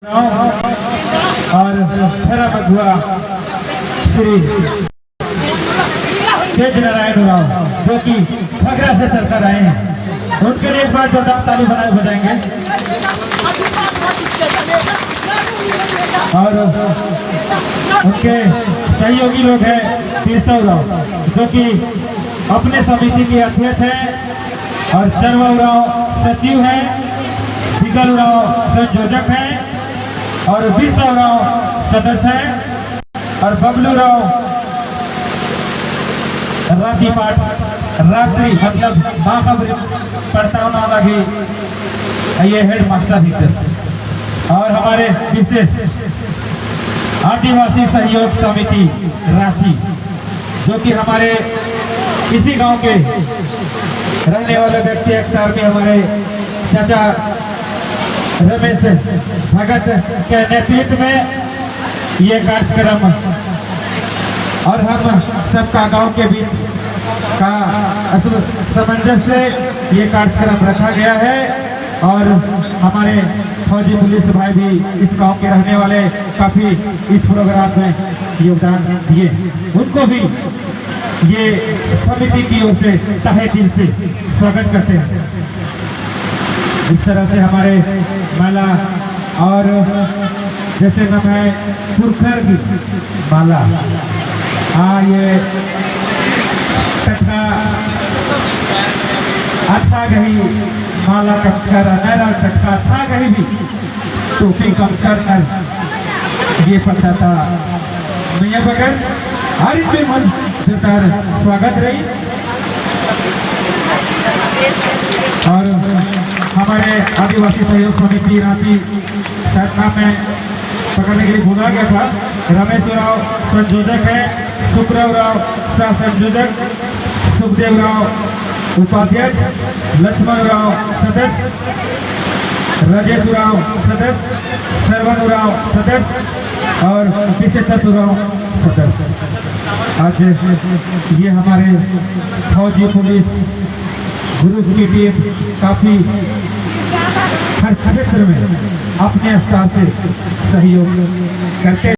और खरा बधुआ श्री तेज नारायण राव जो कि खगरा से चलकर आए हैं, उनके लिए एक बार जोरदार ताली बजाएंगे। और उनके सहयोगी लोग हैं केशव राव जो कि अपने समिति के अध्यक्ष हैं और चरवाऊ राव सचिव हैं, दिगल राव संयोजक हैं और विश्व राव सदस्य हैं और बबलू राव राशि पाठ रात्रि मतलब महाखबर प्रस्तावना लगी ये हेड मास्टर विशेष और हमारे विशेष आदिवासी सहयोग समिति रांची जो कि हमारे इसी गांव के रहने वाले व्यक्ति अक्सर भी हमारे चाचा रमेश भगत के नेतृत्व में ये कार्यक्रम और हम सबका गांव के बीच का सामंजस्य से ये कार्यक्रम रखा गया है। और हमारे फौजी पुलिस भाई भी इस गांव के रहने वाले काफी इस प्रोग्राम में योगदान दिए, उनको भी ये समिति की ओर से तहे दिल से स्वागत करते हैं। इस तरह से हमारे माला और जैसे नाम है पुरखर की माला, ये कथा अच्छा गही माला कक्षर नैरा कटका था गही भी टोपी कम कर ये पता था मैया बगैर हर पे मन देकर स्वागत रही। और हमारे आदिवासी सहयोग समिति रांची शाखा में पकड़ने के लिए भूला गया था, रमेश राव संयोजक है, सुखराव राव सह संयोजक, सुखदेव राव उपाध्यक्ष, लक्ष्मण राव सदस्य, राजेश राव सदस्य, श्रवण राव सदस्य और विशेषज्ञ राव सदस्य। आज ये हमारे फौजी पुलिस ग्रुप की टीम काफी हर क्षेत्र में अपने स्तर से सहयोग करते